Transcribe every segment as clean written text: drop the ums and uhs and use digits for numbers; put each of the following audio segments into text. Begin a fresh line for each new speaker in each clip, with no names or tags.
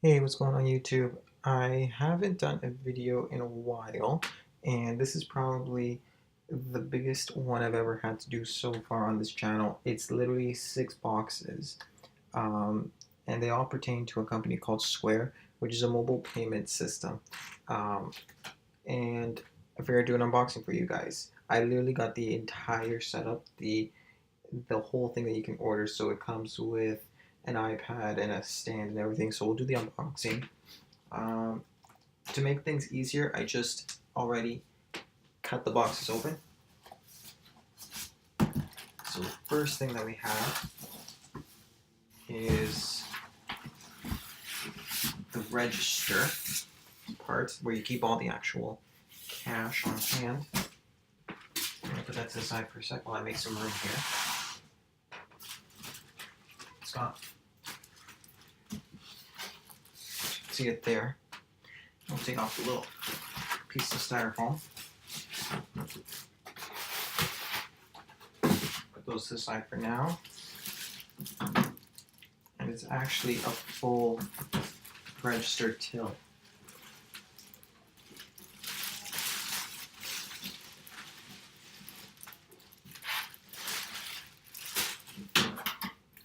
Hey, what's going on YouTube? I haven't done a video in a while, and this is probably the biggest one I've ever had to do so far on this channel. It's literally 6 boxes, um, and they all pertain to a company called Square, which is a mobile payment system. Um, and I figured I'd do an unboxing for you guys. I literally got the entire setup, the whole thing that you can order, so it comes with an iPad and a stand and everything. So we'll do the unboxing. Um, to make things easier, I just already cut the boxes open. So the first thing that we have is the register part where you keep all the actual cash on hand. I'm gonna put that to the side for a sec while I make some room here. Stop. See it there. I'll take off the little piece of styrofoam. Put those to the side for now. And it's actually a full register till.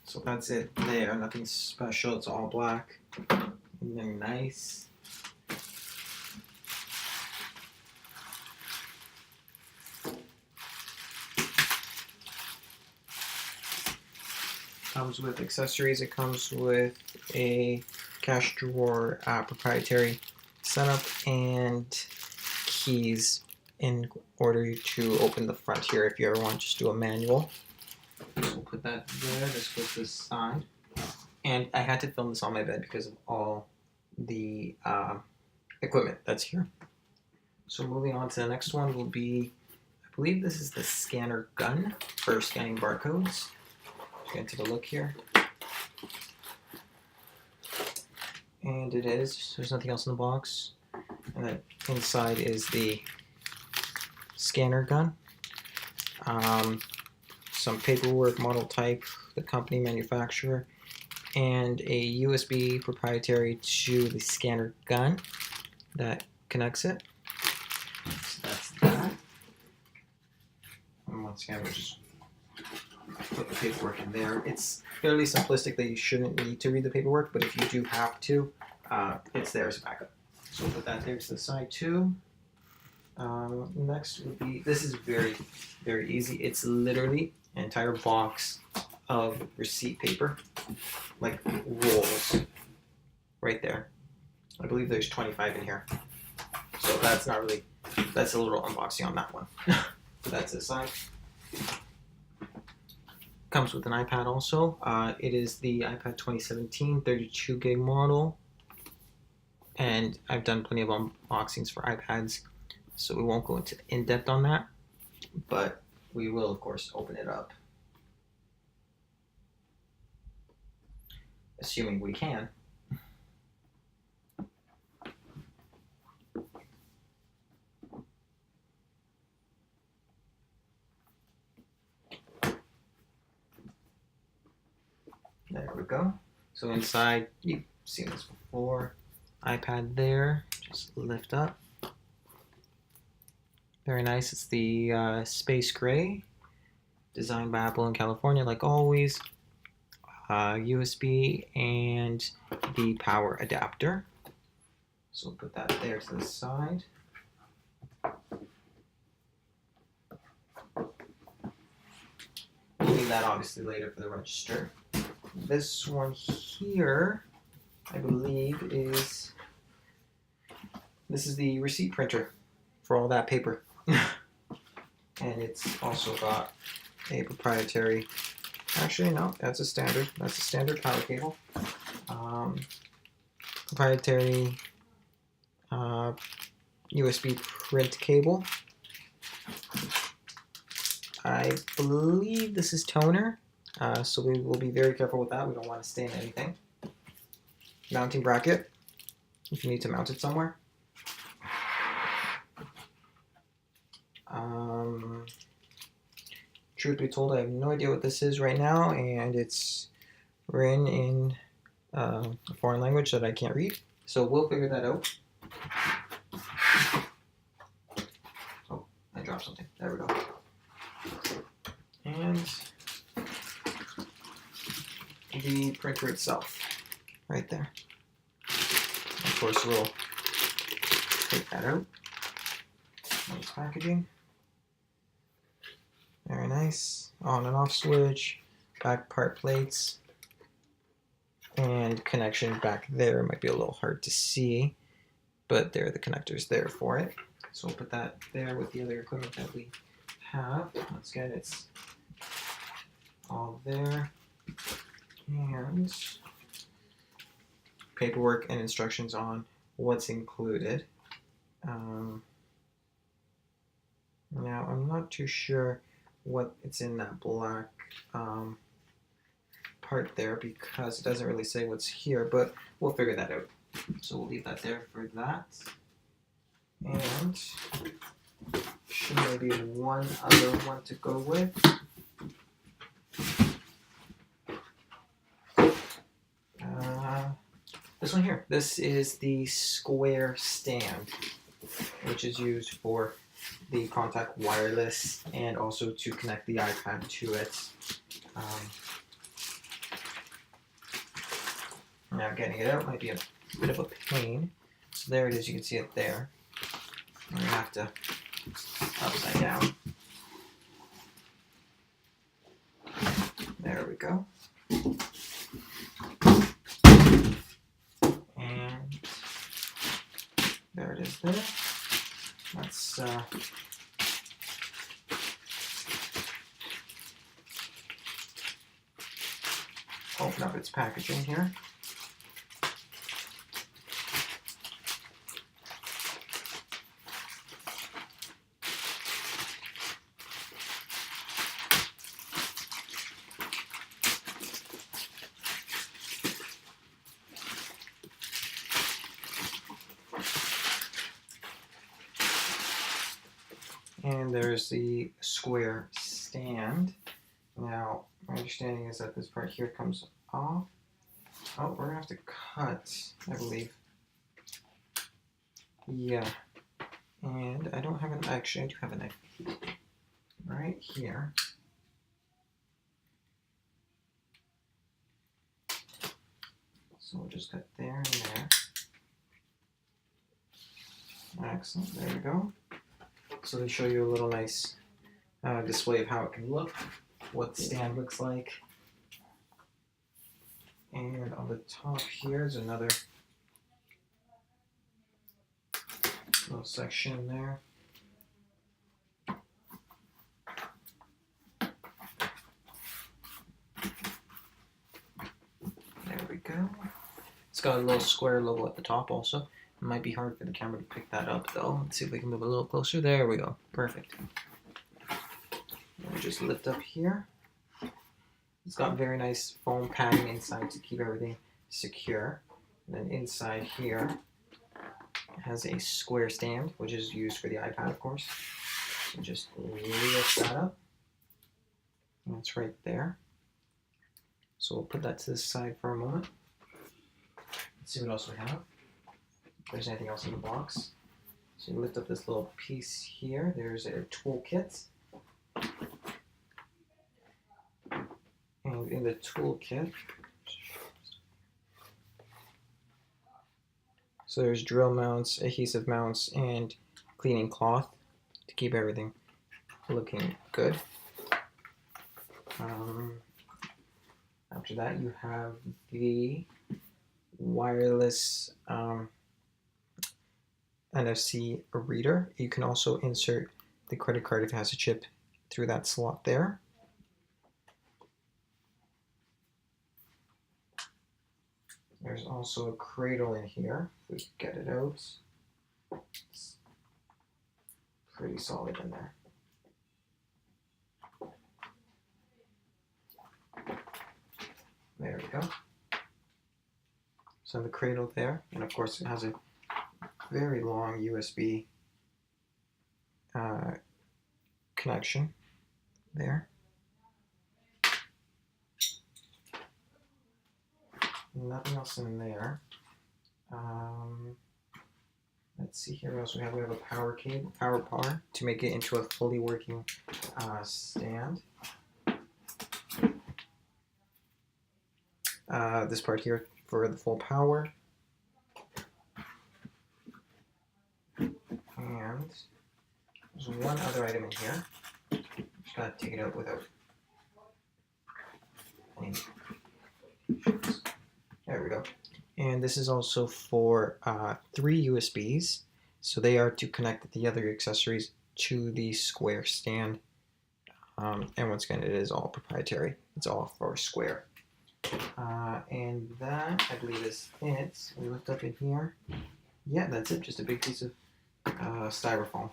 So that's it there, nothing special, it's all black and nice. Comes with accessories, it comes with a cash drawer proprietary setup and keys in order to open the front here if you ever want to just do a manual. So we'll put that there, this goes this side. And I had to film this on my bed because of all the equipment that's here. So moving on to the next one will be, I believe this is the scanner gun for scanning barcodes. Get to the look here. And it is, there's nothing else in the box. And then inside is the scanner gun. Some paperwork, model type, the company, manufacturer, and a USB proprietary to the scanner gun that connects it. So that's that. And once again, we'll just put the paperwork in there. It's fairly simplistic that you shouldn't need to read the paperwork, but if you do have to, it's there as a backup. So we'll put that there to the side too. Next would be, this is very, very easy. It's literally an entire box of receipt paper, like rolls, right there. I believe there's 25 in here. So that's not really, that's a little unboxing on that one. So that's this side. Comes with an iPad also. It is the iPad 2017 32 gig model. And I've done plenty of unboxings for iPads, so we won't go into in-depth on that, but we will, of course, open it up. Assuming we can. There we go. So inside, you've seen this before. iPad there, just lift up. Very nice. It's the Space Gray, designed by Apple in California, like always. USB and the power adapter. So we'll put that there to the side. We'll need that obviously later for the register. This one here, I believe, is the receipt printer for all that paper. And it's also got a proprietary, actually no, that's a standard power cable. Proprietary USB print cable. I believe this is toner, so we will be very careful with that. We don't want to stain anything. Mounting bracket, if you need to mount it somewhere. Truth be told, I have no idea what this is right now, and it's written in a foreign language that I can't read. So we'll figure that out. Oh, I dropped something. There we go. And the printer itself, right there. Of course, we'll take that out. Nice packaging. Very nice. On and off switch, back part plates, and connection back there. Might be a little hard to see, but there are the connectors there for it. So we'll put that there with the other equipment that we have. Once again, it's all there. And paperwork and instructions on what's included. Now, I'm not too sure what it's in that black part there because it doesn't really say what's here, but we'll figure that out. So we'll leave that there for that. And should maybe one other one to go with. This one here. This is the square stand, which is used for the contact wireless and also to connect the iPad to it. Now getting it out might be a bit of a pain. So there it is, you can see it there. I'm going to have to upside down. There we go. And there it is there. Let's open up its packaging here. And there's the square stand. Now, my understanding is that this part here comes off. Oh, we're gonna have to cut, I believe. Yeah. And I don't have an, actually I do have a knife. Right here. So we'll just cut there and there. Excellent, there we go. So they show you a little nice display of how it can look, what the stand looks like. And on the top here is another little section there. There we go. It's got a little square logo at the top also. It might be hard for the camera to pick that up though. Let's see if we can move a little closer. There we go. Perfect. And we just lift up here. It's got very nice foam padding inside to keep everything secure. And then inside here it has a square stand, which is used for the iPad, of course. So just lift that up. And it's right there. So we'll put that to the side for a moment. Let's see what else we have. If there's anything else in the box. So you lift up this little piece here. There's a toolkit. And in the toolkit, so there's drill mounts, adhesive mounts, and cleaning cloth to keep everything looking good. After that, you have the wireless NFC reader. You can also insert the credit card if it has a chip through that slot there. There's also a cradle in here. If we can get it out, it's pretty solid in there. There we go. So the cradle there, and of course it has a very long USB connection there. nothing else in there. Let's see here what else we have. We have a power cable, power bar to make it into a fully working stand. This part here for the full power. And there's one other item in here. Just gotta take it out without any. There we go. And this is also for 3 USBs. So they are to connect the other accessories to the Square stand. And once again, it is all proprietary. It's all for Square. And that, I believe, is it. We looked up in here. Yeah, that's it. Just a big piece of styrofoam.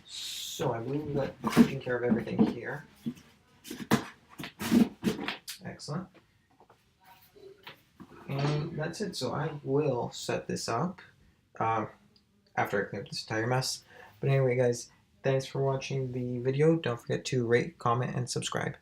So I believe we got taken care of everything here. Excellent. And that's it. So I will set this up after I clean up this entire mess. But anyway, guys, thanks for watching the video. Don't forget to rate, comment, and subscribe.